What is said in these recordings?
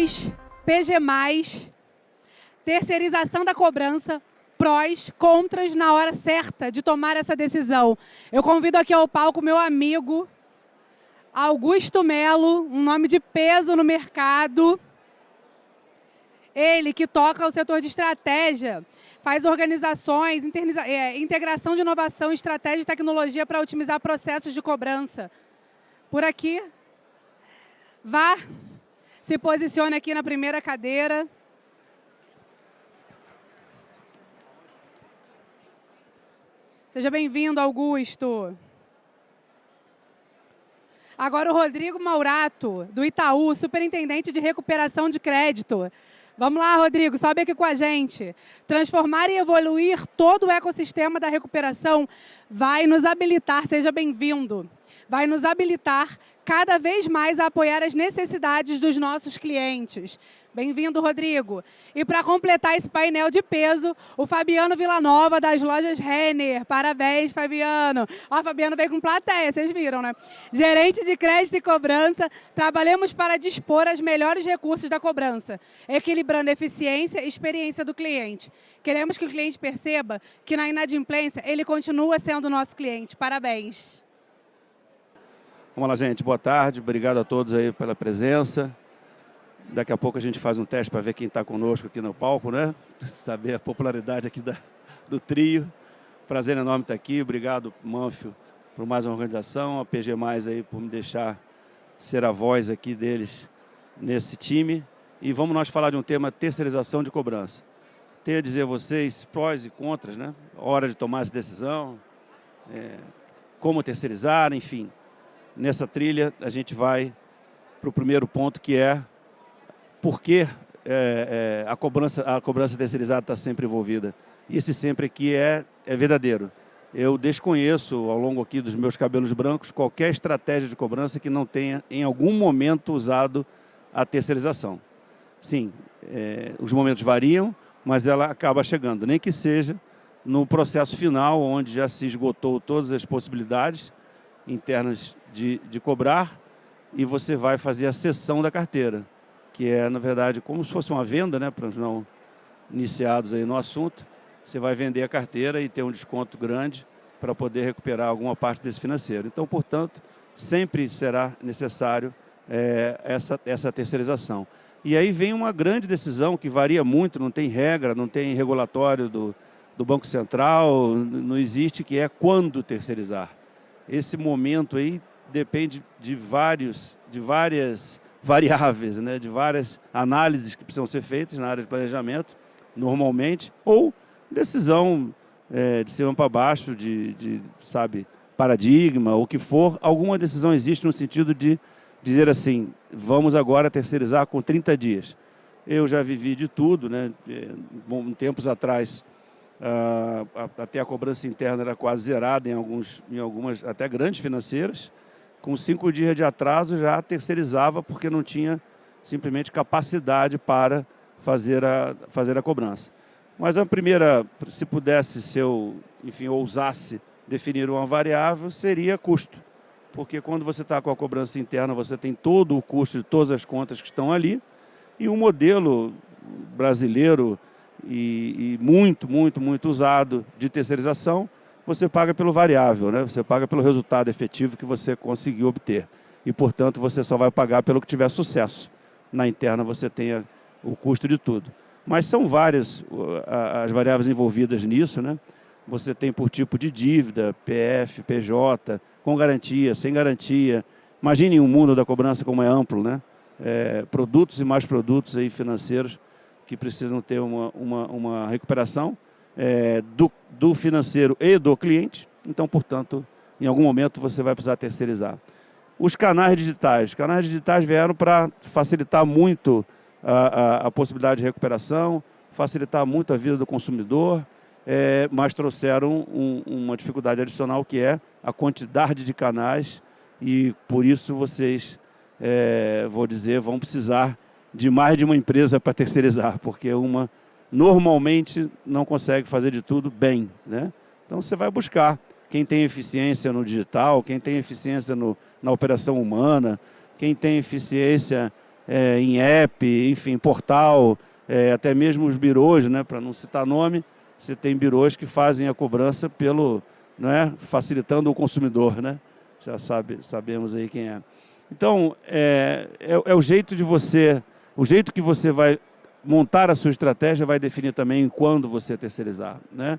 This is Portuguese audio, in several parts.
PROS, PG+, terceirização da cobrança, prós, contras na hora certa de tomar essa decisão. Eu convido aqui ao palco meu amigo Augusto Melo, um nome de peso no mercado. Ele que toca o setor de estratégia, faz organizações, integração de inovação, estratégia e tecnologia para otimizar processos de cobrança. Por aqui, vá, se posicione aqui na primeira cadeira. Seja bem-vindo, Augusto. Agora o Rodrigo Maurato, do Itaú, superintendente de recuperação de crédito. Vamos lá, Rodrigo, sobe aqui com a gente. Transformar e evoluir todo o ecossistema da recuperação vai nos habilitar, seja bem-vindo, vai nos habilitar cada vez mais a apoiar as necessidades dos nossos clientes. Bem-vindo, Rodrigo. E para completar esse painel de peso, o Fabiano Villanova, das lojas Renner. Parabéns, Fabiano. Ó, Fabiano veio com plateia, vocês viram, né? Gerente de crédito e cobrança. Trabalhamos para dispor os melhores recursos da cobrança, equilibrando eficiência e experiência do cliente. Queremos que o cliente perceba que na inadimplência ele continua sendo nosso cliente. Parabéns. Vamos lá, gente. Boa tarde. Obrigado a todos aí pela presença. Daqui a pouco a gente faz um teste para ver quem está conosco aqui no palco, né? Saber a popularidade aqui do trio. Prazer enorme estar aqui. Obrigado, Manfio, por mais uma organização. A PG+, aí, por me deixar ser a voz aqui deles nesse time. E vamos nós falar de um tema, terceirização de cobrança. Tenho a dizer a vocês prós e contras, né? Hora de tomar essa decisão, como terceirizar, enfim. Nessa trilha, a gente vai para o primeiro ponto, que é por que a cobrança terceirizada está sempre envolvida. E esse sempre aqui é verdadeiro. Eu desconheço, ao longo aqui dos meus cabelos brancos, qualquer estratégia de cobrança que não tenha, em algum momento, usado a terceirização. Sim, os momentos variam, mas ela acaba chegando, nem que seja no processo final, onde já se esgotou todas as possibilidades internas de cobrar, e você vai fazer a cessão da carteira, que é, na verdade, como se fosse uma venda, né, para os não iniciados aí no assunto. Você vai vender a carteira e ter um desconto grande para poder recuperar alguma parte desse financeiro. Então, portanto, sempre será necessário essa terceirização. E aí vem uma grande decisão que varia muito, não tem regra, não tem regulatório do Banco Central, não existe, que é quando terceirizar. Esse momento aí depende de várias variáveis, né, de várias análises que precisam ser feitas na área de planejamento, normalmente, ou decisão de cima para baixo, sabe, paradigma, ou o que for. Alguma decisão existe no sentido de dizer assim, vamos agora terceirizar com 30 dias. Eu já vivi de tudo, né? Tempos atrás, até a cobrança interna era quase zerada em algumas até grandes financeiras. Com 5 dias de atraso já terceirizava porque não tinha simplesmente capacidade para fazer a cobrança. Mas a primeira, se pudesse, se eu, enfim, ousasse definir uma variável, seria custo. Porque quando você está com a cobrança interna, você tem todo o custo de todas as contas que estão ali, e o modelo brasileiro e muito usado de terceirização, você paga pelo variável, né? Você paga pelo resultado efetivo que você conseguiu obter. E, portanto, você só vai pagar pelo que tiver sucesso. Na interna você tem o custo de tudo. Mas são várias as variáveis envolvidas nisso, né? Você tem por tipo de dívida, PF, PJ, com garantia, sem garantia. Imagine um mundo da cobrança como é amplo, né? Produtos e mais produtos aí financeiros que precisam ter uma recuperação do financeiro e do cliente. Então, portanto, em algum momento você vai precisar terceirizar. Os canais digitais. Os canais digitais vieram para facilitar muito a possibilidade de recuperação, facilitar muito a vida do consumidor, mas trouxeram uma dificuldade adicional, que é a quantidade de canais, e por isso vocês, vou dizer, vão precisar de mais de uma empresa para terceirizar, porque uma normalmente não consegue fazer de tudo bem, né? Então você vai buscar quem tem eficiência no digital, quem tem eficiência na operação humana, quem tem eficiência em app, enfim, portal, até mesmo os birôs, né, para não citar nome, você tem birôs que fazem a cobrança pelo, né, facilitando o consumidor, né? Já sabemos aí quem é. Então, o jeito o jeito que você vai montar a sua estratégia vai definir também quando você terceirizar, né?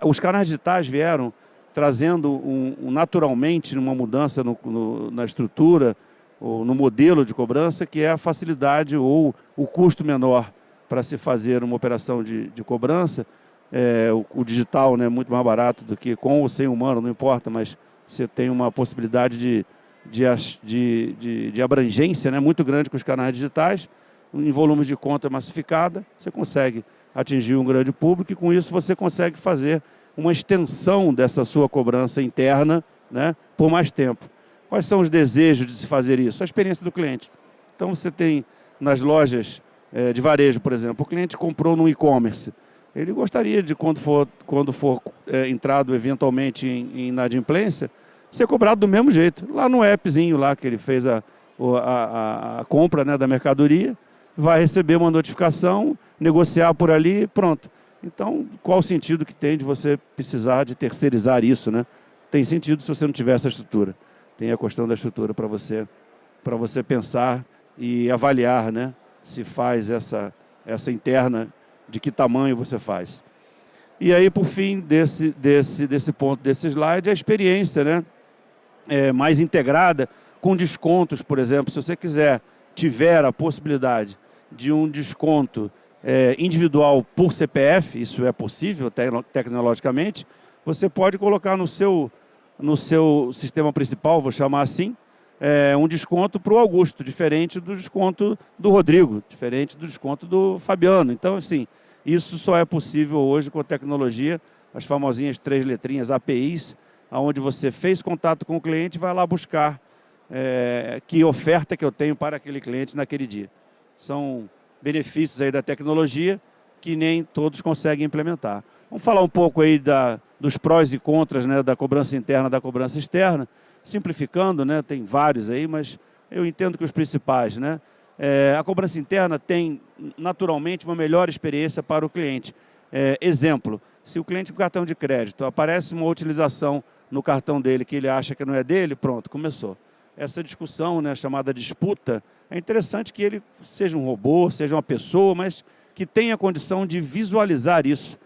Os canais digitais vieram trazendo naturalmente uma mudança na estrutura, ou no modelo de cobrança, que é a facilidade ou o custo menor para se fazer uma operação de cobrança. O digital, né, é muito mais barato do que com ou sem humano, não importa, mas você tem uma possibilidade de abrangência, né, muito grande com os canais digitais, em volumes de conta massificada, você consegue atingir um grande público e com isso você consegue fazer uma extensão dessa sua cobrança interna, né, por mais tempo. Quais são os desejos de se fazer isso? A experiência do cliente. Então você tem nas lojas de varejo, por exemplo, o cliente comprou no e-commerce. Ele gostaria de, quando for entrado eventualmente em inadimplência, ser cobrado do mesmo jeito. Lá no appzinho lá que ele fez a compra, né, da mercadoria, vai receber uma notificação, negociar por ali, pronto. Então, qual o sentido que tem de você precisar de terceirizar isso, né? Tem sentido se você não tiver essa estrutura. Tem a questão da estrutura para você pensar e avaliar, né, se faz essa interna, de que tamanho você faz. E aí, por fim, desse ponto, desse slide, a experiência, né, mais integrada, com descontos, por exemplo, se você tiver a possibilidade de um desconto individual por CPF, isso é possível tecnologicamente, você pode colocar no seu sistema principal, vou chamar assim, um desconto para o Augusto, diferente do desconto do Rodrigo, diferente do desconto do Fabiano. Então, assim, isso só é possível hoje com a tecnologia, as famosinhas 3 letrinhas APIs, onde você fez contato com o cliente e vai lá buscar que oferta que eu tenho para aquele cliente naquele dia. São benefícios aí da tecnologia que nem todos conseguem implementar. Vamos falar um pouco aí dos prós e contras, né, da cobrança interna e da cobrança externa, simplificando, né, tem vários aí, mas eu entendo que os principais, né, a cobrança interna tem naturalmente uma melhor experiência para o cliente. Exemplo, se o cliente com cartão de crédito aparece uma utilização no cartão dele que ele acha que não é dele, pronto, começou. Essa discussão, né, chamada disputa, é interessante que ele seja um robô, seja uma pessoa, mas que tenha condição de visualizar isso.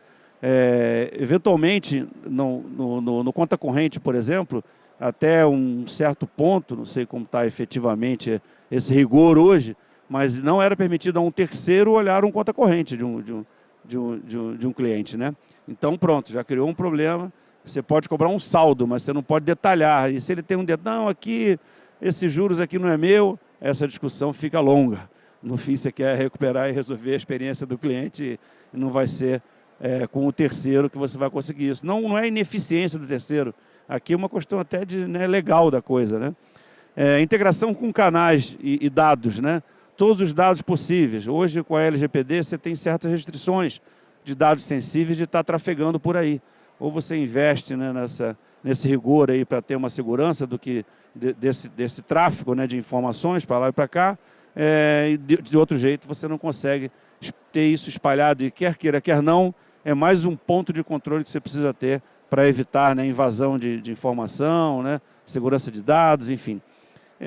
Eventualmente, no conta corrente, por exemplo, até um certo ponto, não sei como está efetivamente esse rigor hoje, mas não era permitido a um terceiro olhar um conta corrente de um cliente, né? Então, pronto, já criou um problema. Você pode cobrar um saldo, mas você não pode detalhar. E se ele tem não, aqui, esses juros aqui não é meu, essa discussão fica longa. No fim, você quer recuperar e resolver a experiência do cliente e não vai ser com o terceiro que você vai conseguir isso. Não é ineficiência do terceiro. Aqui é uma questão até legal da coisa, né? Integração com canais e dados, né? Todos os dados possíveis. Hoje, com a LGPD, você tem certas restrições de dados sensíveis de estar trafegando por aí. Ou você investe, né, nesse rigor aí para ter uma segurança desse tráfego, né, de informações para lá e para cá, e de outro jeito você não consegue ter isso espalhado, e quer queira, quer não, é mais um ponto de controle que você precisa ter para evitar, né, invasão de informação, né, segurança de dados, enfim.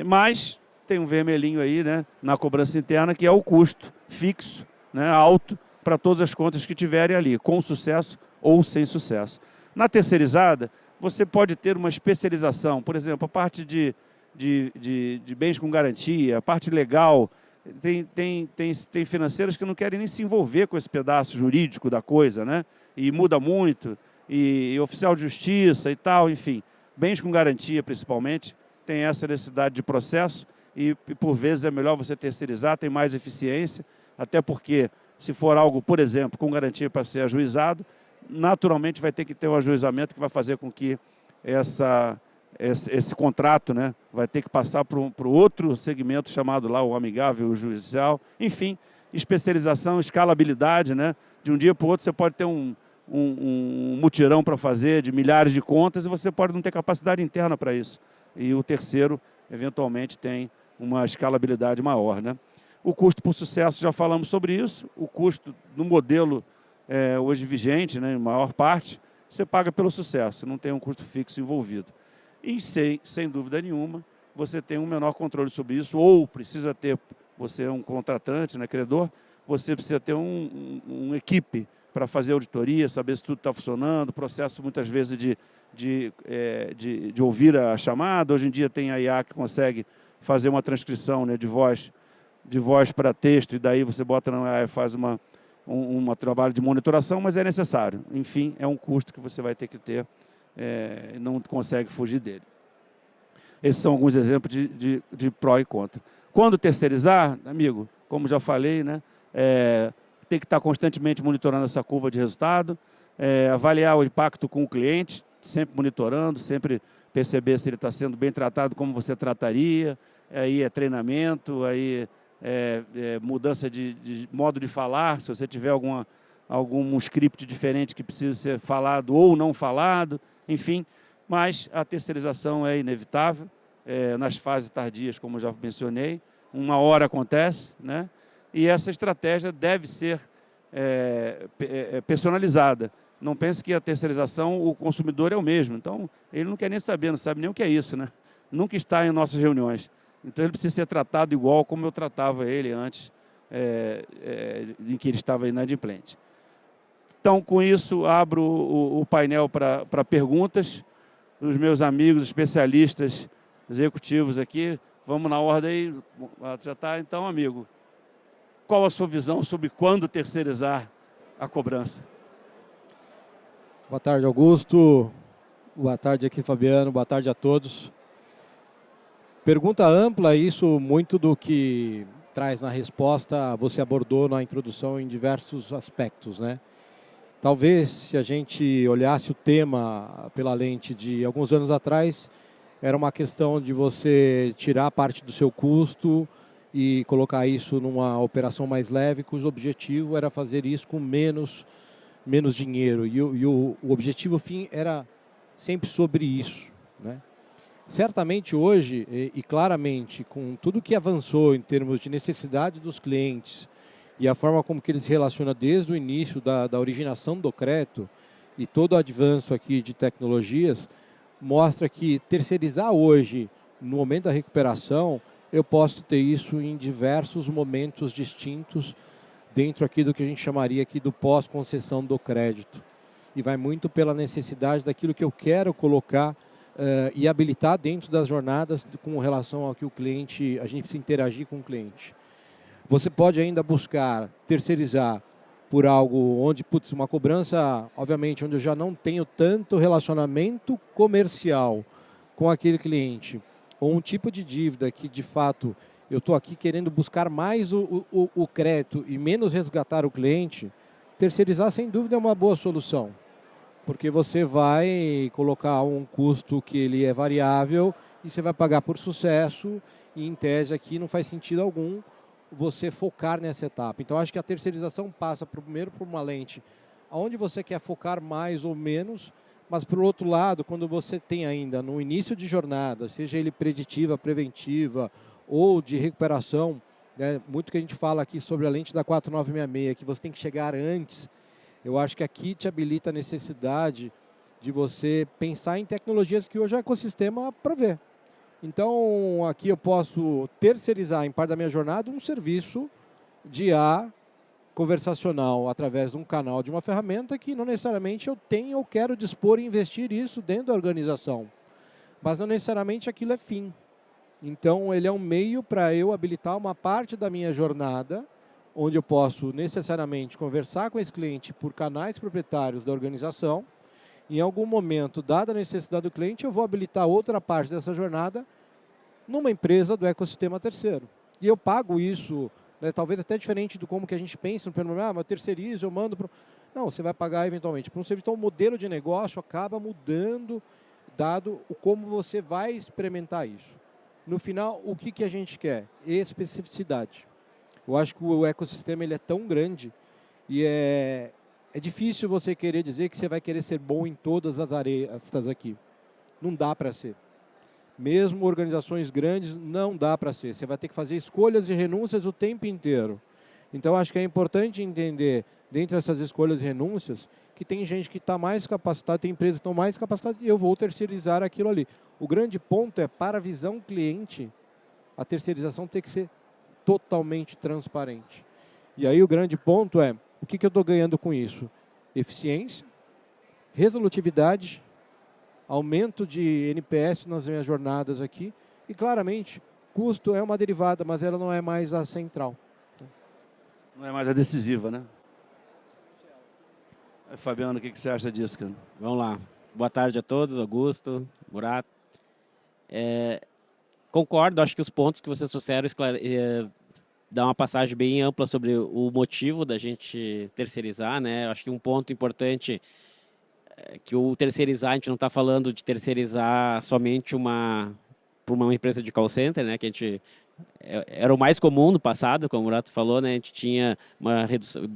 Mas tem um vermelhinho aí, né, na cobrança interna, que é o custo fixo, né, alto, para todas as contas que tiverem ali, com sucesso ou sem sucesso. Na terceirizada, você pode ter uma especialização, por exemplo, a parte de bens com garantia, a parte legal. Tem financeiras que não querem nem se envolver com esse pedaço jurídico da coisa, né? E muda muito, e oficial de justiça e tal, enfim. Bens com garantia, principalmente, tem essa necessidade de processo e por vezes é melhor você terceirizar, tem mais eficiência, até porque se for algo, por exemplo, com garantia para ser ajuizado, naturalmente vai ter que ter um ajuizamento que vai fazer com que esse contrato, né, vai ter que passar para o outro segmento chamado lá o amigável, o judicial. Enfim, especialização, escalabilidade, né? De um dia para o outro você pode ter um mutirão para fazer de milhares de contas e você pode não ter capacidade interna para isso. E o terceiro, eventualmente, tem uma escalabilidade maior, né? O custo por sucesso, já falamos sobre isso. O custo no modelo hoje vigente, né, em maior parte, você paga pelo sucesso, não tem um custo fixo envolvido. E sem dúvida nenhuma, você tem um menor controle sobre isso, ou precisa ter, você é um contratante, né, credor, você precisa ter uma equipe para fazer auditoria, saber se tudo está funcionando, processo muitas vezes de ouvir a chamada. Hoje em dia tem a IA que consegue fazer uma transcrição, né, de voz para texto, e daí você bota na IA e faz um trabalho de monitoração, mas é necessário. Enfim, é um custo que você vai ter que ter, não consegue fugir dele. Esses são alguns exemplos de pró e contra. Quando terceirizar, amigo, como já falei, né, tem que estar constantemente monitorando essa curva de resultado, avaliar o impacto com o cliente, sempre monitorando, sempre perceber se ele está sendo bem tratado como você trataria, aí é treinamento, aí mudança de modo de falar, se você tiver algum script diferente que precisa ser falado ou não falado, enfim. Mas a terceirização é inevitável, nas fases tardias, como eu já mencionei, uma hora acontece, né? E essa estratégia deve ser personalizada. Não pense que a terceirização, o consumidor é o mesmo, então ele não quer nem saber, não sabe nem o que é isso, né? Nunca está em nossas reuniões. Então ele precisa ser tratado igual como eu tratava ele antes, em que ele estava inadimplente. Então, com isso, abro o painel para perguntas dos meus amigos especialistas executivos aqui. Vamos na ordem aí. Já está, então, amigo. Qual a sua visão sobre quando terceirizar a cobrança? Boa tarde, Augusto. Boa tarde aqui, Fabiano. Boa tarde a todos. Pergunta ampla, isso muito do que traz na resposta, você abordou na introdução em diversos aspectos, né? Talvez, se a gente olhasse o tema pela lente de alguns anos atrás, era uma questão de você tirar parte do seu custo e colocar isso numa operação mais leve, cujo objetivo era fazer isso com menos dinheiro. E o objetivo fim era sempre sobre isso, né? Certamente hoje, e claramente, com tudo que avançou em termos de necessidade dos clientes e a forma como que eles se relacionam desde o início da originação do crédito e todo o avanço aqui de tecnologias, mostra que terceirizar hoje, no momento da recuperação, eu posso ter isso em diversos momentos distintos dentro aqui do que a gente chamaria aqui do pós-concessão do crédito. E vai muito pela necessidade daquilo que eu quero colocar e habilitar dentro das jornadas com relação ao que o cliente, a gente precisa interagir com o cliente. Você pode ainda buscar terceirizar por algo onde, uma cobrança, obviamente, onde eu já não tenho tanto relacionamento comercial com aquele cliente, ou um tipo de dívida que, de fato, eu estou aqui querendo buscar mais o crédito e menos resgatar o cliente. Terceirizar, sem dúvida, é uma boa solução, porque você vai colocar um custo que ele é variável e você vai pagar por sucesso, e em tese aqui não faz sentido algum você focar nessa etapa. Então acho que a terceirização passa primeiro por uma lente onde você quer focar mais ou menos, mas por outro lado, quando você tem ainda no início de jornada, seja ele preditiva, preventiva ou de recuperação, né, muito que a gente fala aqui sobre a lente da 4966, que você tem que chegar antes. Eu acho que aqui te habilita a necessidade de você pensar em tecnologias que hoje o ecossistema provê. Então, aqui eu posso terceirizar em parte da minha jornada um serviço de IA conversacional através de um canal, de uma ferramenta que não necessariamente eu tenho ou quero dispor e investir isso dentro da organização. Mas não necessariamente aquilo é fim. Então, ele é um meio para eu habilitar uma parte da minha jornada onde eu posso necessariamente conversar com esse cliente por canais proprietários da organização. Em algum momento, dada a necessidade do cliente, eu vou habilitar outra parte dessa jornada numa empresa do ecossistema terceiro. E eu pago isso, né, talvez até diferente do como que a gente pensa no primeiro momento, mas eu terceirizo, eu mando para... Não, você vai pagar eventualmente para um serviço. Então, o modelo de negócio acaba mudando, dado o como você vai experimentar isso. No final, o que a gente quer? Especificidade. Eu acho que o ecossistema ele é tão grande e é difícil você querer dizer que você vai querer ser bom em todas as arestas aqui. Não dá para ser. Mesmo organizações grandes, não dá para ser. Você vai ter que fazer escolhas e renúncias o tempo inteiro. Então, acho que é importante entender, dentre essas escolhas e renúncias, que tem gente que está mais capacitada, tem empresas que estão mais capacitadas e eu vou terceirizar aquilo ali. O grande ponto é, para a visão cliente, a terceirização tem que ser totalmente transparente. E aí o grande ponto é, o que eu estou ganhando com isso? Eficiência, resolutividade, aumento de NPS nas minhas jornadas aqui e, claramente, custo é uma derivada, mas ela não é mais a central. Não é mais a decisiva, né? Fabiano, o que você acha disso, cara? Vamos lá. Boa tarde a todos, Augusto, Murato. Concordo, acho que os pontos que vocês trouxeram dão uma passagem bem ampla sobre o motivo da gente terceirizar, né? Acho que um ponto importante é que o terceirizar, a gente não está falando de terceirizar somente para uma empresa de call center, né? Que a gente era o mais comum no passado, como o Murato falou, né? A gente tinha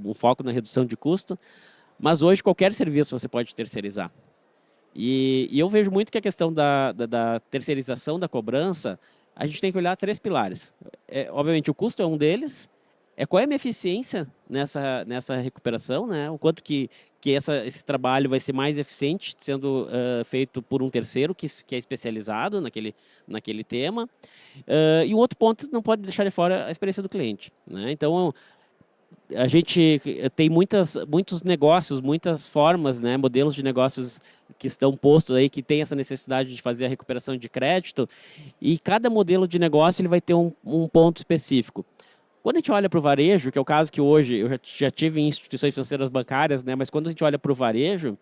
um foco na redução de custo, mas hoje qualquer serviço você pode terceirizar. E eu vejo muito que a questão da terceirização da cobrança, a gente tem que olhar 3 pilares. Obviamente, o custo é um deles. Qual é a minha eficiência nessa recuperação, né? O quanto que esse trabalho vai ser mais eficiente sendo feito por um terceiro que é especializado naquele tema. E o outro ponto, não pode deixar de fora a experiência do cliente, né? Então, a gente tem muitos negócios, muitas formas, né, modelos de negócios que estão postos aí, que tem essa necessidade de fazer a recuperação de crédito, e cada modelo de negócio ele vai ter um ponto específico. Quando a gente olha para o varejo, que é o caso que hoje eu já tive em instituições financeiras bancárias, né, mas quando a gente olha para o varejo,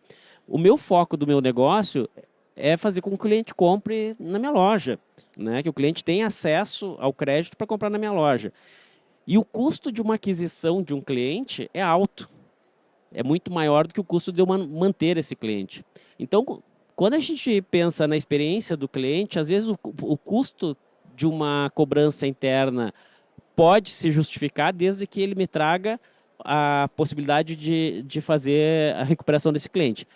o meu foco do meu negócio é fazer com que o cliente compre na minha loja, né, que o cliente tenha acesso ao crédito para comprar na minha loja. E o custo de uma aquisição de um cliente é alto. É muito maior do que o custo de eu manter esse cliente. Então, quando a gente pensa na experiência do cliente, às vezes o custo de uma cobrança interna pode se justificar desde que ele me traga a possibilidade de fazer a recuperação desse cliente.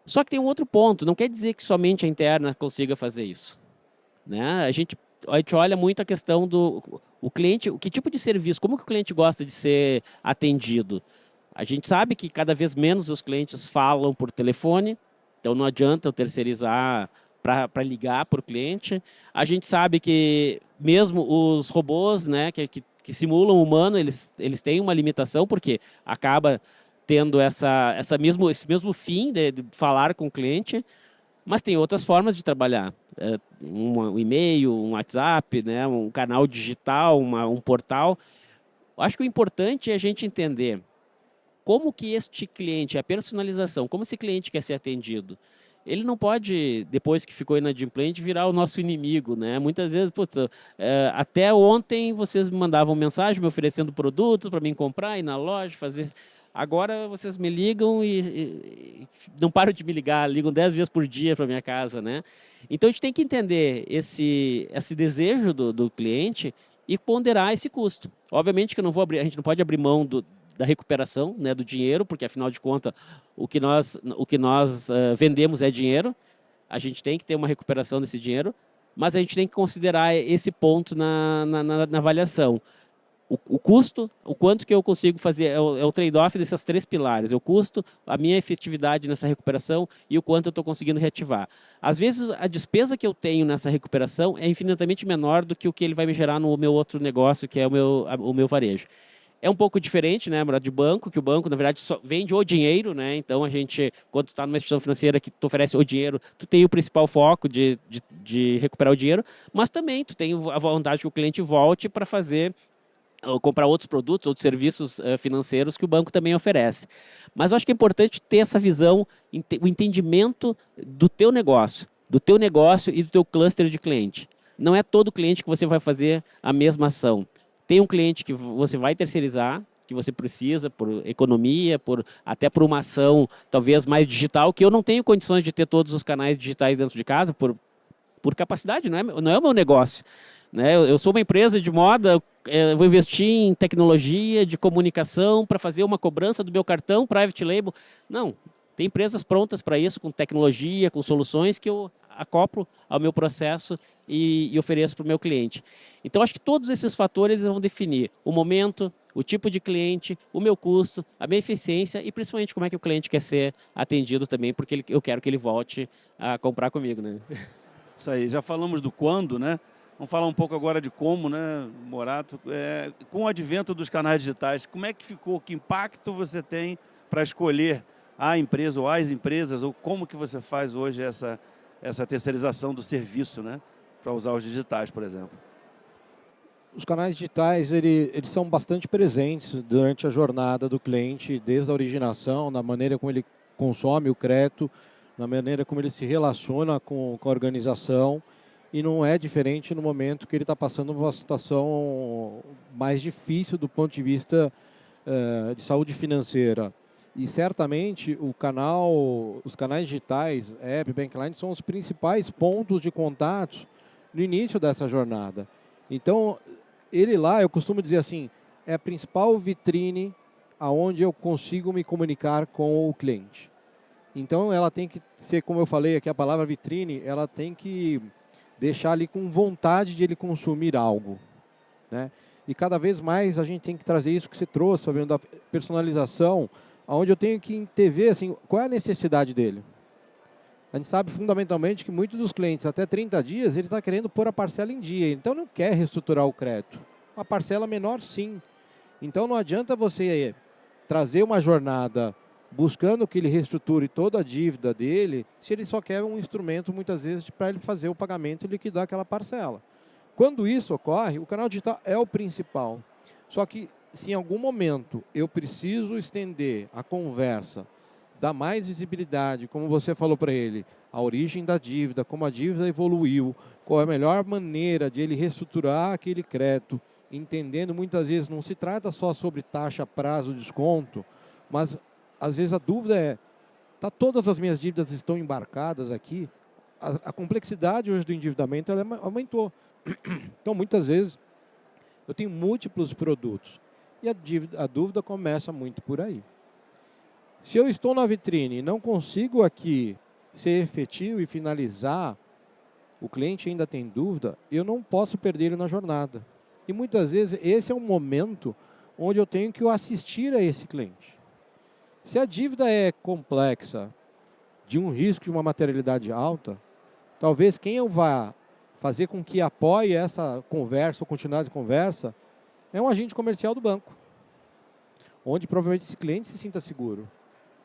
Só que tem um outro ponto, não quer dizer que somente a interna consiga fazer isso, né? A gente olha muito a questão do cliente, que tipo de serviço, como que o cliente gosta de ser atendido. A gente sabe que cada vez menos os clientes falam por telefone, então não adianta eu terceirizar para ligar para o cliente. A gente sabe que mesmo os robôs, né, que simulam o humano, eles têm uma limitação, porque acaba tendo esse mesmo fim de falar com o cliente, mas tem outras formas de trabalhar. Um e-mail, um WhatsApp, né, um canal digital, um portal. Acho que o importante é a gente entender como que este cliente, a personalização, como esse cliente quer ser atendido. Ele não pode, depois que ficou inadimplente, virar o nosso inimigo, né? Muitas vezes, putz, até ontem vocês me mandavam mensagem me oferecendo produtos para mim comprar, ir na loja, fazer... Agora vocês me ligam e não param de me ligar, ligam 10 vezes por dia para minha casa, né? Então a gente tem que entender esse desejo do cliente e ponderar esse custo. Obviamente que eu não vou a gente não pode abrir mão da recuperação, né, do dinheiro, porque afinal de contas o que nós vendemos é dinheiro. A gente tem que ter uma recuperação desse dinheiro, mas a gente tem que considerar esse ponto na avaliação. O custo, o quanto que eu consigo fazer, é o trade-off desses 3 pilares. O custo, a minha efetividade nessa recuperação e o quanto eu estou conseguindo reativar. Às vezes, a despesa que eu tenho nessa recuperação é infinitamente menor do que o que ele vai me gerar no meu outro negócio, que é o meu varejo. É um pouco diferente, né, de banco, que o banco, na verdade, só vende o dinheiro, né? Então, a gente, quando tu está numa instituição financeira que tu oferece o dinheiro, tu tem o principal foco de recuperar o dinheiro, mas também tu tem a vontade que o cliente volte para comprar outros produtos, outros serviços financeiros que o banco também oferece. Mas eu acho que é importante ter essa visão, o entendimento do teu negócio e do teu cluster de cliente. Não é todo cliente que você vai fazer a mesma ação. Tem um cliente que você vai terceirizar, que você precisa por economia, até por uma ação talvez mais digital, que eu não tenho condições de ter todos os canais digitais dentro de casa por capacidade, não é o meu negócio. Né? Eu sou uma empresa de moda, vou investir em tecnologia de comunicação para fazer uma cobrança do meu cartão private label. Não, tem empresas prontas para isso, com tecnologia, com soluções que eu acoplo ao meu processo e ofereço para o meu cliente. Então, acho que todos esses fatores eles vão definir o momento, o tipo de cliente, o meu custo, a minha eficiência e principalmente como é que o cliente quer ser atendido também, porque eu quero que ele volte a comprar comigo, né? Isso aí, já falamos do quando, né? Vamos falar um pouco agora de como, né, Morato? Com o advento dos canais digitais, como é que ficou? Que impacto você tem para escolher a empresa ou as empresas? Ou como que você faz hoje essa terceirização do serviço, né? Para usar os digitais, por exemplo? Os canais digitais, eles são bastante presentes durante a jornada do cliente, desde a originação, na maneira como ele consome o crédito, na maneira como ele se relaciona com a organização, e não é diferente no momento que ele está passando uma situação mais difícil do ponto de vista de saúde financeira. E certamente os canais digitais, app, Bankline, são os principais pontos de contato no início dessa jornada. Então, ele lá, eu costumo dizer assim, é a principal vitrine aonde eu consigo me comunicar com o cliente. Então, ela tem que ser, como eu falei aqui, a palavra vitrine, ela tem que deixar ali com vontade de ele consumir algo, né? E cada vez mais a gente tem que trazer isso que você trouxe, Fabiano, da personalização, aonde eu tenho que ver assim, qual é a necessidade dele. A gente sabe fundamentalmente que muitos dos clientes, até 30 dias, ele está querendo pôr a parcela em dia. Então, não quer reestruturar o crédito. A parcela menor, sim. Então, não adianta você trazer uma jornada buscando que ele reestruture toda a dívida dele, se ele só quer um instrumento, muitas vezes, para ele fazer o pagamento e liquidar aquela parcela. Quando isso ocorre, o canal digital é o principal. Só que, se em algum momento eu preciso estender a conversa, dar mais visibilidade, como você falou para ele, a origem da dívida, como a dívida evoluiu, qual é a melhor maneira de ele reestruturar aquele crédito, entendendo muitas vezes não se trata só sobre taxa, prazo, desconto, mas às vezes a dúvida é, todas as minhas dívidas estão embarcadas aqui? A complexidade hoje do endividamento ela aumentou. Então muitas vezes eu tenho múltiplos produtos e a dúvida começa muito por aí. Se eu estou na vitrine e não consigo aqui ser efetivo e finalizar, o cliente ainda tem dúvida, eu não posso perder ele na jornada. E muitas vezes esse é um momento onde eu tenho que assistir a esse cliente. Se a dívida é complexa, de um risco de uma materialidade alta, talvez quem eu vá fazer com que apoie essa conversa ou continuidade de conversa é um agente comercial do banco, onde provavelmente esse cliente se sinta seguro.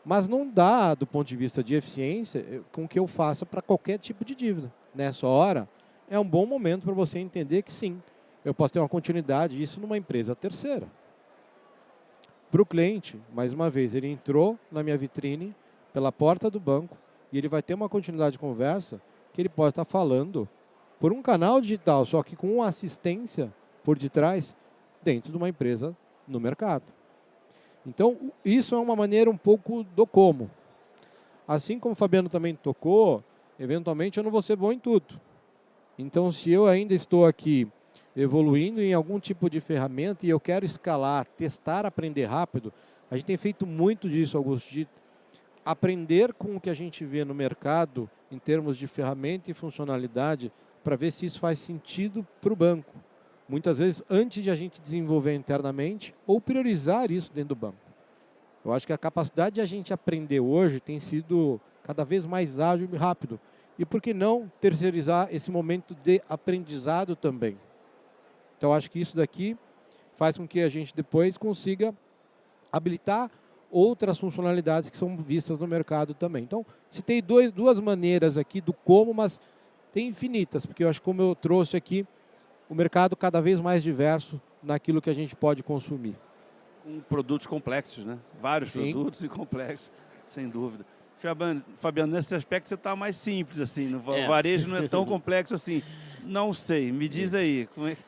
Mas não dá, do ponto de vista de eficiência, com que eu faça para qualquer tipo de dívida. Nessa hora, é um bom momento para você entender que sim, eu posso ter uma continuidade, isso numa empresa terceira. Para o cliente, mais uma vez, ele entrou na minha vitrine, pela porta do banco, e ele vai ter uma continuidade de conversa que ele pode estar falando por um canal digital, só que com uma assistência por detrás, dentro de uma empresa no mercado. Então, isso é uma maneira um pouco do como. Assim como o Fabiano também tocou, eventualmente eu não vou ser bom em tudo. Então, se eu ainda estou aqui evoluindo em algum tipo de ferramenta e eu quero escalar, testar, aprender rápido, a gente tem feito muito disso, Augusto, de aprender com o que a gente vê no mercado em termos de ferramenta e funcionalidade para ver se isso faz sentido para o banco. Muitas vezes, antes de a gente desenvolver internamente ou priorizar isso dentro do banco. Eu acho que a capacidade de a gente aprender hoje tem sido cada vez mais ágil e rápido. E por que não terceirizar esse momento de aprendizado também? Então, acho que isso daqui faz com que a gente depois consiga habilitar outras funcionalidades que são vistas no mercado também. Então, citei duas maneiras aqui do como, mas tem infinitas, porque eu acho que como eu trouxe aqui, o mercado cada vez mais diverso naquilo que a gente pode consumir. Com produtos complexos, né? Vários Sim. produtos e complexos, sem dúvida. Fabiano, nesse aspecto você está mais simples, assim. O varejo não é tão complexo assim. Não sei, me diz aí. Como é que...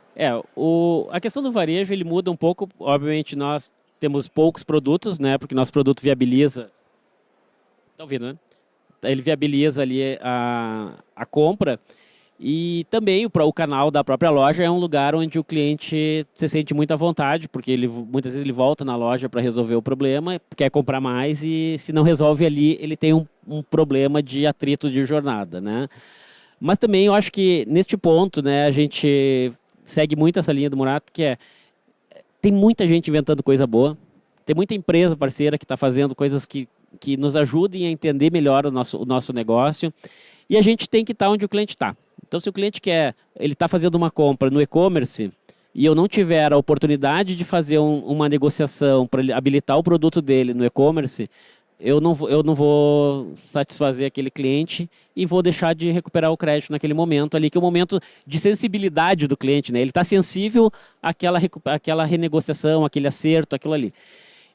A questão do varejo, ele muda um pouco. Obviamente, nós temos poucos produtos, né? Porque nosso produto viabiliza... Está ouvindo, né? Ele viabiliza ali a compra. E também o canal da própria loja é um lugar onde o cliente se sente muito à vontade, porque muitas vezes ele volta na loja para resolver o problema, quer comprar mais e se não resolve ali, ele tem um problema de atrito de jornada, né? Mas também eu acho que neste ponto, né, a gente segue muito essa linha do Murato, que tem muita gente inventando coisa boa, tem muita empresa parceira que está fazendo coisas que nos ajudem a entender melhor o nosso negócio, e a gente tem que estar onde o cliente está. Então, se o cliente ele está fazendo uma compra no e-commerce e eu não tiver a oportunidade de fazer uma negociação para habilitar o produto dele no e-commerce, eu não vou satisfazer aquele cliente e vou deixar de recuperar o crédito naquele momento ali, que é o momento de sensibilidade do cliente, né? Ele está sensível àquela renegociação, aquele acerto, aquilo ali.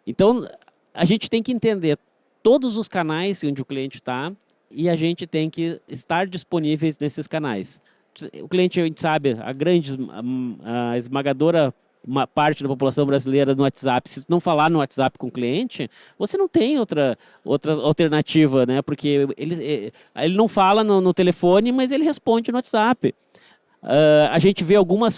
Então, a gente tem que entender todos os canais onde o cliente está e a gente tem que estar disponíveis nesses canais. O cliente, a gente sabe, a esmagadora uma parte da população brasileira no WhatsApp. Se não falar no WhatsApp com o cliente, você não tem outra alternativa, né? Porque ele não fala no telefone, mas ele responde no WhatsApp. A gente vê algumas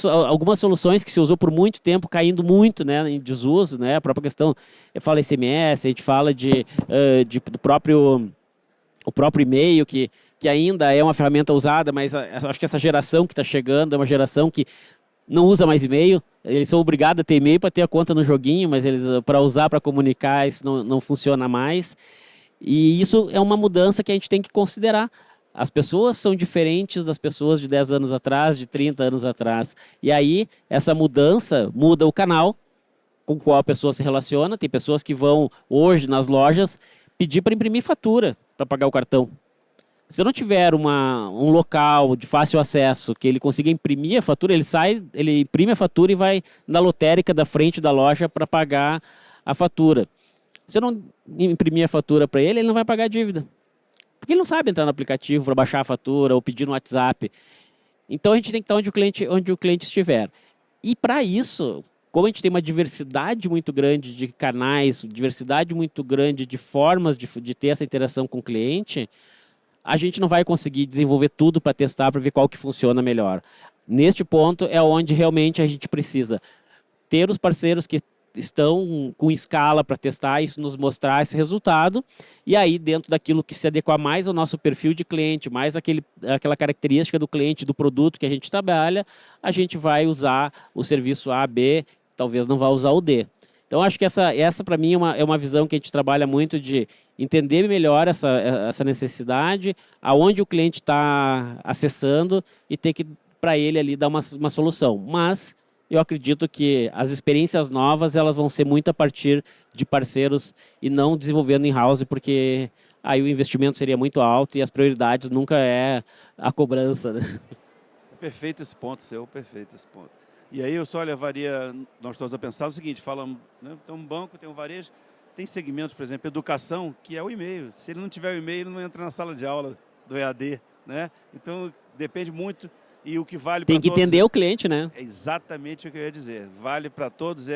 soluções que se usou por muito tempo caindo muito, né, em desuso, né? A própria questão, fala SMS, a gente fala do próprio e-mail, que ainda é uma ferramenta usada, mas acho que essa geração que está chegando é uma geração que não usa mais e-mail. Eles são obrigados a ter e-mail para ter a conta no joguinho, mas para usar, para comunicar, isso não funciona mais. E isso é uma mudança que a gente tem que considerar. As pessoas são diferentes das pessoas de 10 anos atrás, de 30 anos atrás. E aí, essa mudança muda o canal com o qual a pessoa se relaciona. Tem pessoas que vão, hoje, nas lojas, pedir para imprimir fatura para pagar o cartão. Se eu não tiver um local de fácil acesso que ele consiga imprimir a fatura, ele imprime a fatura e vai na lotérica da frente da loja para pagar a fatura. Se eu não imprimir a fatura para ele não vai pagar a dívida. Porque ele não sabe entrar no aplicativo para baixar a fatura ou pedir no WhatsApp. Então a gente tem que estar onde o cliente estiver. E para isso, como a gente tem uma diversidade muito grande de canais, diversidade muito grande de formas de ter essa interação com o cliente, a gente não vai conseguir desenvolver tudo para testar, para ver qual que funciona melhor. Neste ponto é onde realmente a gente precisa ter os parceiros que estão com escala para testar isso, nos mostrar esse resultado, e aí dentro daquilo que se adequar mais ao nosso perfil de cliente, mais aquela característica do cliente, do produto que a gente trabalha, a gente vai usar o serviço A, B, talvez não vá usar o D. Então, acho que essa para mim, é uma visão que a gente trabalha muito de entender melhor essa necessidade, aonde o cliente está acessando e ter que, para ele, ali dar uma solução. Mas eu acredito que as experiências novas elas vão ser muito a partir de parceiros e não desenvolvendo in-house, porque aí o investimento seria muito alto e as prioridades nunca é a cobrança, né? Perfeito esse ponto seu, perfeito esse ponto. E aí eu só levaria nós todos a pensar o seguinte, falamos, né, tem um banco, tem um varejo, tem segmentos, por exemplo, educação, que é o e-mail. Se ele não tiver o e-mail, ele não entra na sala de aula do EAD, né? Então, depende muito e o que vale para todos... Tem que entender o cliente, né? É exatamente o que eu ia dizer. Vale para todos,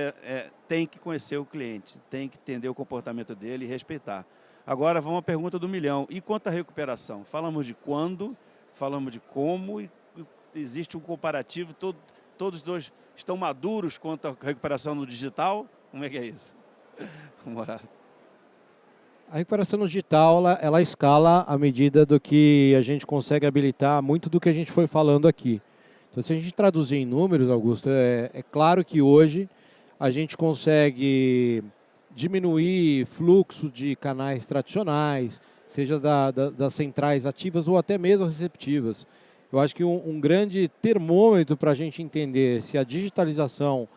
tem que conhecer o cliente, tem que entender o comportamento dele e respeitar. Agora, vamos à pergunta do milhão. E quanto à recuperação? Falamos de quando, falamos de como, e existe um comparativo, todos os dois estão maduros quanto à recuperação no digital? Como é que é isso? Morato. A recuperação no digital, ela escala à medida do que a gente consegue habilitar muito do que a gente foi falando aqui. Então, se a gente traduzir em números, Augusto, é claro que hoje a gente consegue diminuir fluxo de canais tradicionais, seja das centrais ativas ou até mesmo receptivas. Eu acho que um grande termômetro para a gente entender se a digitalização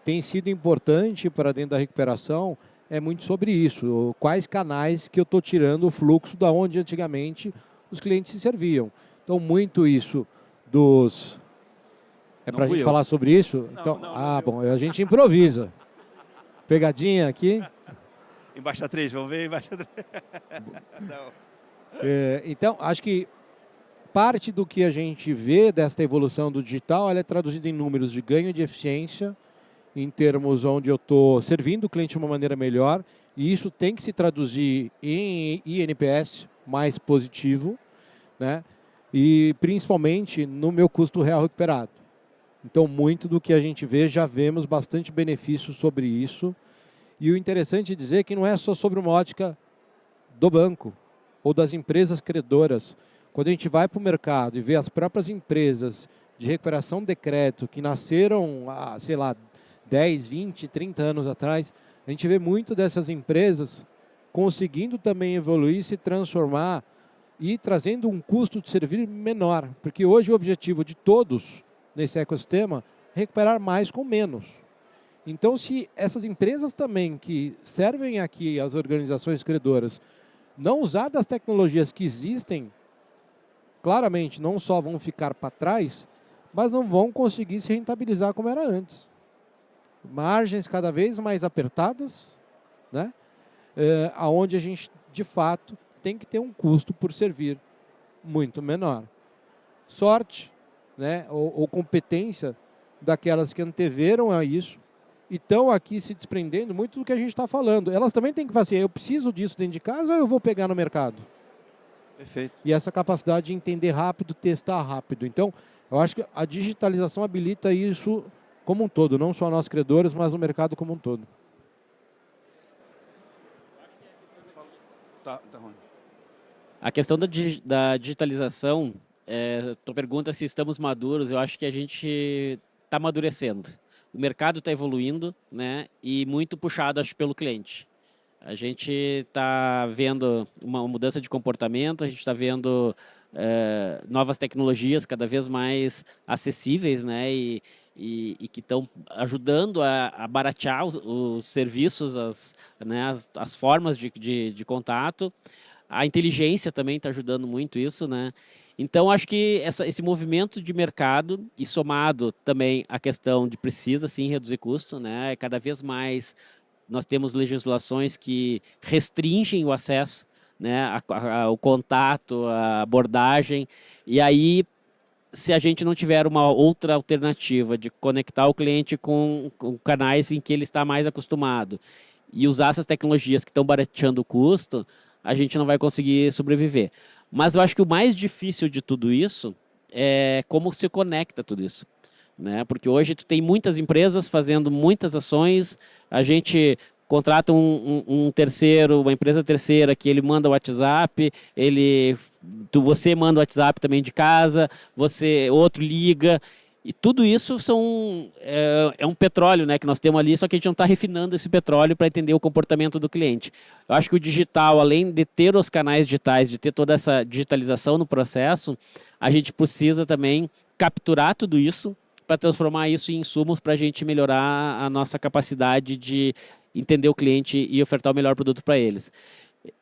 tem sido importante para dentro da recuperação é muito sobre isso. Quais canais que eu estou tirando o fluxo da onde antigamente os clientes se serviam. Então, muito isso dos... É para a gente falar sobre isso? Não, então, não, bom, a gente improvisa. Pegadinha aqui. Embaixatriz, vamos ver, embaixatriz. Então, acho que parte do que a gente vê desta evolução do digital, ela é traduzida em números de ganho de eficiência, em termos onde eu estou servindo o cliente de uma maneira melhor, e isso tem que se traduzir em INPS mais positivo, né? E principalmente no meu custo real recuperado. Então, muito do que a gente vê, já vemos bastante benefício sobre isso. E o interessante é dizer que não é só sobre uma ótica do banco ou das empresas credoras. Quando a gente vai para o mercado e vê as próprias empresas de recuperação de crédito que nasceram há, sei lá, 10, 20, 30 anos atrás, a gente vê muito dessas empresas conseguindo também evoluir, se transformar e trazendo um custo de servir menor. Porque hoje o objetivo de todos nesse ecossistema é recuperar mais com menos. Então, se essas empresas também que servem aqui as organizações credoras não usar das tecnologias que existem, claramente não só vão ficar para trás, mas não vão conseguir se rentabilizar como era antes. Margens cada vez mais apertadas, né? Aonde a gente, de fato, tem que ter um custo por servir muito menor. Sorte, né? ou competência daquelas que anteveram a isso, e estão aqui se desprendendo muito do que a gente está falando. Elas também têm que fazer assim, eu preciso disso dentro de casa ou eu vou pegar no mercado? Perfeito. E essa capacidade de entender rápido, testar rápido. Então, eu acho que a digitalização habilita isso como um todo, não só nós credores, mas no mercado como um todo. Tá ruim. A questão da digitalização, tu pergunta se estamos maduros, eu acho que a gente está amadurecendo. O mercado está evoluindo, né? E muito puxado, acho, pelo cliente. A gente está vendo uma mudança de comportamento, a gente está vendo novas tecnologias cada vez mais acessíveis, né? E que estão ajudando a baratear os serviços, as formas de contato. A inteligência também está ajudando muito isso, né? Então, acho que esse movimento de mercado, e somado também à questão de precisa, sim, reduzir custo, né? Cada vez mais nós temos legislações que restringem o acesso, né? O contato, a abordagem. E aí, se a gente não tiver uma outra alternativa de conectar o cliente com canais em que ele está mais acostumado e usar essas tecnologias que estão barateando o custo, a gente não vai conseguir sobreviver. Mas eu acho que o mais difícil de tudo isso é como se conecta tudo isso, né? Porque hoje tu tem muitas empresas fazendo muitas ações, a gente contrata um terceiro, uma empresa terceira que ele manda o WhatsApp, você manda o WhatsApp também de casa, outro liga. E tudo isso é um petróleo, né, que nós temos ali, só que a gente não está refinando esse petróleo para entender o comportamento do cliente. Eu acho que o digital, além de ter os canais digitais, de ter toda essa digitalização no processo, a gente precisa também capturar tudo isso para transformar isso em insumos para a gente melhorar a nossa capacidade de entender o cliente e ofertar o melhor produto para eles.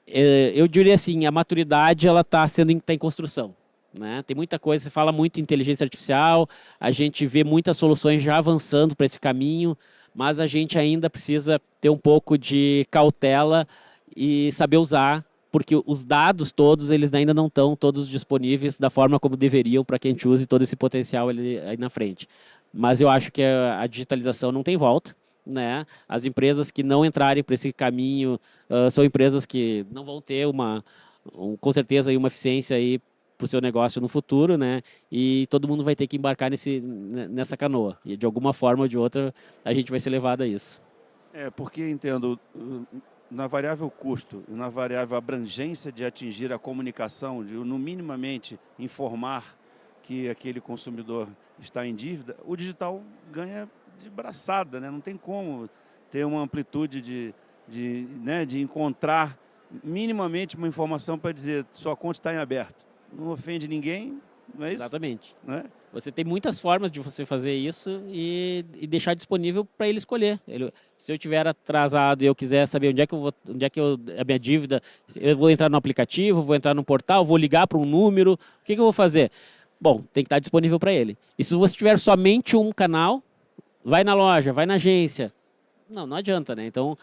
Eu diria assim, a maturidade ela está em construção. Né? Tem muita coisa, você fala muito em inteligência artificial, a gente vê muitas soluções já avançando para esse caminho, mas a gente ainda precisa ter um pouco de cautela e saber usar, porque os dados todos, eles ainda não estão todos disponíveis da forma como deveriam para que a gente use todo esse potencial aí na frente. Mas eu acho que a digitalização não tem volta. Né? As empresas que não entrarem por esse caminho são empresas que não vão ter com certeza uma eficiência aí para o seu negócio no futuro, né? E todo mundo vai ter que embarcar nessa canoa. E de alguma forma ou de outra, a gente vai ser levado a isso. Porque entendo, na variável custo e na variável abrangência de atingir a comunicação, de no minimamente informar que aquele consumidor está em dívida, o digital ganha de braçada, né? Não tem como ter uma amplitude de encontrar minimamente uma informação para dizer sua conta está em aberto. Não ofende ninguém, não é isso? Exatamente. Não é? Você tem muitas formas de você fazer isso e deixar disponível para ele escolher. Se eu tiver atrasado e eu quiser saber onde é que a minha dívida, eu vou entrar no aplicativo, vou entrar no portal, vou ligar para um número, o que eu vou fazer? Bom, tem que estar disponível para ele. E se você tiver somente um canal, vai na loja, vai na agência. Não adianta, né? Então,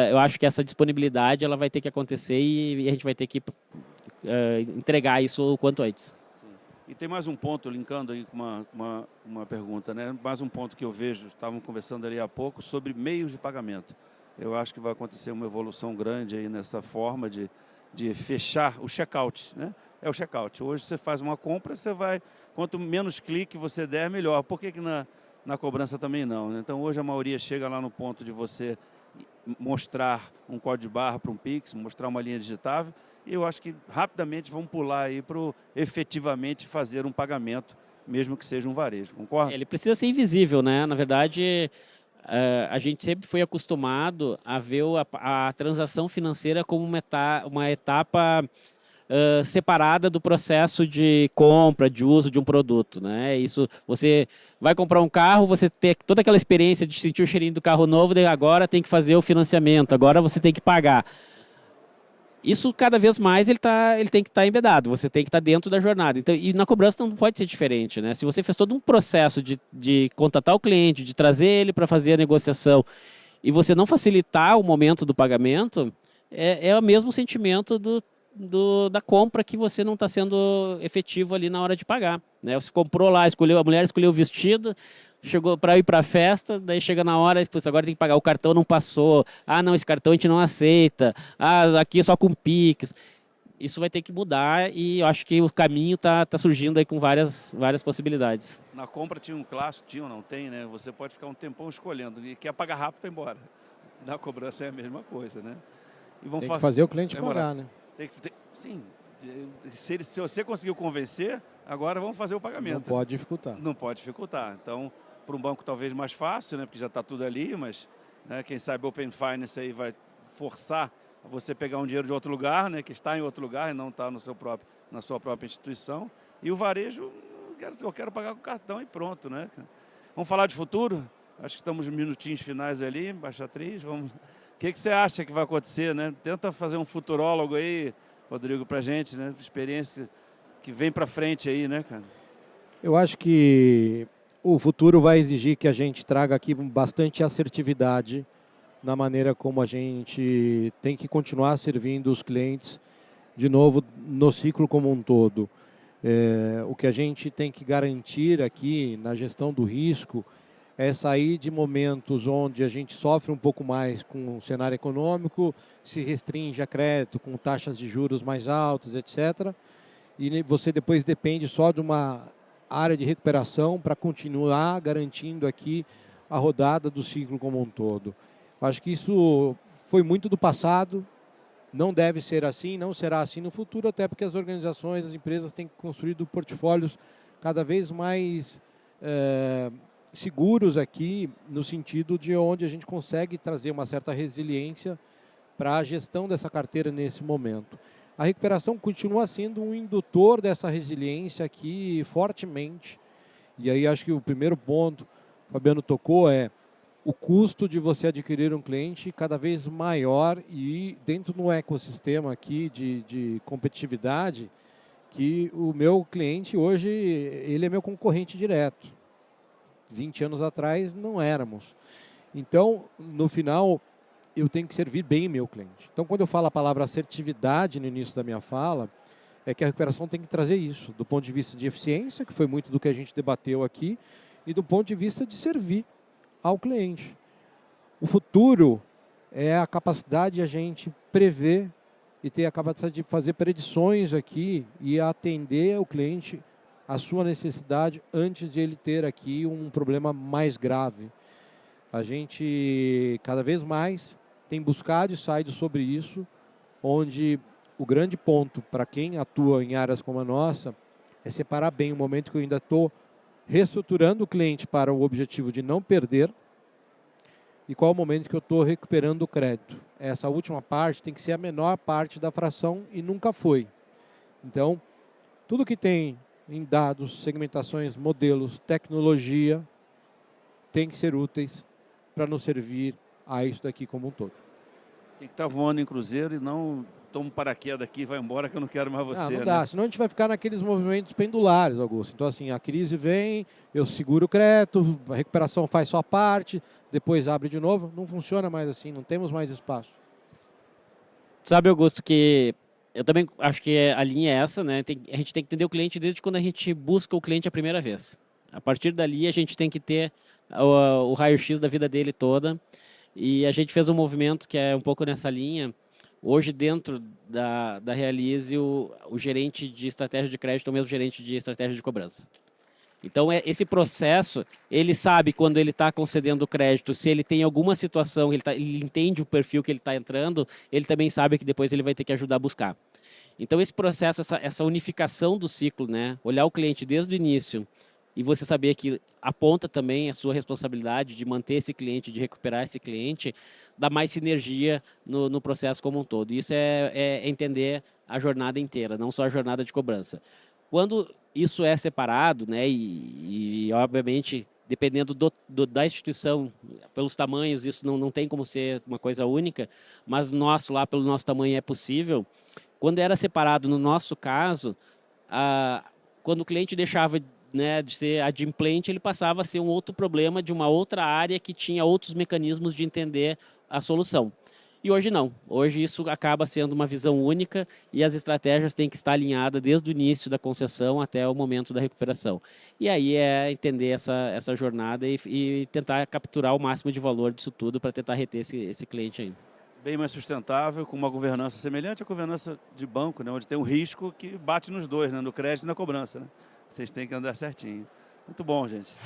eu acho que essa disponibilidade ela vai ter que acontecer e a gente vai ter que entregar isso o quanto antes. Sim. E tem mais um ponto, linkando aí com uma pergunta, né? Mais um ponto que eu vejo, estavam conversando ali há pouco, sobre meios de pagamento. Eu acho que vai acontecer uma evolução grande aí nessa forma de fechar o checkout, né? É o checkout. Hoje você faz uma compra, quanto menos clique você der, melhor. Por que na cobrança também não? Então hoje a maioria chega lá no ponto de você mostrar um código de barra para um Pix, mostrar uma linha digitável, e eu acho que rapidamente vamos pular aí para efetivamente fazer um pagamento, mesmo que seja um varejo, concorda? Ele precisa ser invisível, né? Na verdade, a gente sempre foi acostumado a ver a transação financeira como uma etapa separada do processo de compra, de uso de um produto, né? Isso, você vai comprar um carro, você tem toda aquela experiência de sentir o cheirinho do carro novo, daí agora tem que fazer o financiamento, agora você tem que pagar. Isso cada vez mais ele tem que estar embedado, você tem que estar dentro da jornada. Então, e na cobrança não pode ser diferente, né? Se você fez todo um processo de contatar o cliente, de trazer ele para fazer a negociação e você não facilitar o momento do pagamento, é o mesmo sentimento da compra que você não está sendo efetivo ali na hora de pagar, né? Você comprou lá, a mulher escolheu o vestido, chegou para ir para a festa, daí chega na hora, agora tem que pagar, o cartão não passou, não, esse cartão a gente não aceita, aqui é só com Pix. Isso vai ter que mudar e eu acho que o caminho tá surgindo aí com várias possibilidades. Na compra tinha um clássico, não tem, né? Você pode ficar um tempão escolhendo e quer pagar rápido para ir embora. Na cobrança é a mesma coisa, né? E tem que fazer o cliente pagar, né? Sim. Se você conseguiu convencer, agora vamos fazer o pagamento. Não pode dificultar. Não pode dificultar. Então, para um banco talvez mais fácil, né? Porque já está tudo ali, mas né, quem sabe o Open Finance aí vai forçar você pegar um dinheiro de outro lugar, né? Que está em outro lugar e não está na sua própria instituição. E o varejo, eu quero pagar com cartão e pronto, né? Vamos falar de futuro? Acho que estamos nos minutinhos finais ali, Embaixatriz. O que você acha que vai acontecer, né? Tenta fazer um futurólogo aí, Rodrigo, para a gente, né? Experiência que vem para frente aí, né, cara? Eu acho que o futuro vai exigir que a gente traga aqui bastante assertividade na maneira como a gente tem que continuar servindo os clientes, de novo, no ciclo como um todo. O que a gente tem que garantir aqui na gestão do risco é sair de momentos onde a gente sofre um pouco mais com o cenário econômico, se restringe a crédito com taxas de juros mais altas, etc. E você depois depende só de uma área de recuperação para continuar garantindo aqui a rodada do ciclo como um todo. Acho que isso foi muito do passado, não deve ser assim, não será assim no futuro, até porque as organizações, as empresas têm construído portfólios cada vez mais seguros aqui, no sentido de onde a gente consegue trazer uma certa resiliência para a gestão dessa carteira nesse momento. A recuperação continua sendo um indutor dessa resiliência aqui fortemente. E aí acho que o primeiro ponto, o Fabiano tocou, é o custo de você adquirir um cliente cada vez maior e dentro do ecossistema aqui de competitividade, que o meu cliente hoje, ele é meu concorrente direto. 20 anos atrás não éramos. Então, no final, eu tenho que servir bem o meu cliente. Então, quando eu falo a palavra assertividade no início da minha fala, é que a recuperação tem que trazer isso, do ponto de vista de eficiência, que foi muito do que a gente debateu aqui, e do ponto de vista de servir ao cliente. O futuro é a capacidade de a gente prever e ter a capacidade de fazer predições aqui e atender o cliente a sua necessidade antes de ele ter aqui um problema mais grave. A gente, cada vez mais, tem buscado e saído sobre isso, onde o grande ponto para quem atua em áreas como a nossa é separar bem o momento que eu ainda estou reestruturando o cliente para o objetivo de não perder e qual o momento que eu estou recuperando o crédito. Essa última parte tem que ser a menor parte da fração e nunca foi. Então, tudo que tem em dados, segmentações, modelos, tecnologia, tem que ser úteis para nos servir a isso daqui como um todo. Tem que estar voando em cruzeiro e não toma um paraquedas aqui e vai embora que eu não quero mais você. Não dá, né? Senão a gente vai ficar naqueles movimentos pendulares, Augusto. Então, assim, a crise vem, eu seguro o crédito, a recuperação faz sua parte, depois abre de novo. Não funciona mais assim, não temos mais espaço. Sabe, Augusto, que eu também acho que a linha é essa, né? A gente tem que entender o cliente desde quando a gente busca o cliente a primeira vez. A partir dali, a gente tem que ter o raio-x da vida dele toda. E a gente fez um movimento que é um pouco nessa linha. Hoje, dentro da Realize, o gerente de estratégia de crédito é o mesmo gerente de estratégia de cobrança. Então, esse processo, ele sabe quando ele está concedendo crédito, se ele tem alguma situação, ele entende o perfil que ele está entrando, ele também sabe que depois ele vai ter que ajudar a buscar. Então, esse processo, essa unificação do ciclo, né? Olhar o cliente desde o início e você saber que aponta também a sua responsabilidade de manter esse cliente, de recuperar esse cliente, dá mais sinergia no processo como um todo. Isso é entender a jornada inteira, não só a jornada de cobrança. Quando isso é separado, né, e obviamente, dependendo da instituição, pelos tamanhos, isso não tem como ser uma coisa única, mas lá, pelo nosso tamanho, é possível. Quando era separado, no nosso caso, quando o cliente deixava, né, de ser adimplente, ele passava a ser um outro problema de uma outra área que tinha outros mecanismos de entender a solução. E hoje não. Hoje isso acaba sendo uma visão única e as estratégias têm que estar alinhadas desde o início da concessão até o momento da recuperação. E aí é entender essa jornada e tentar capturar o máximo de valor disso tudo para tentar reter esse cliente aí. Bem mais sustentável, com uma governança semelhante à governança de banco, né, onde tem um risco que bate nos dois, né, no crédito e na cobrança. Né? Vocês têm que andar certinho. Muito bom, gente.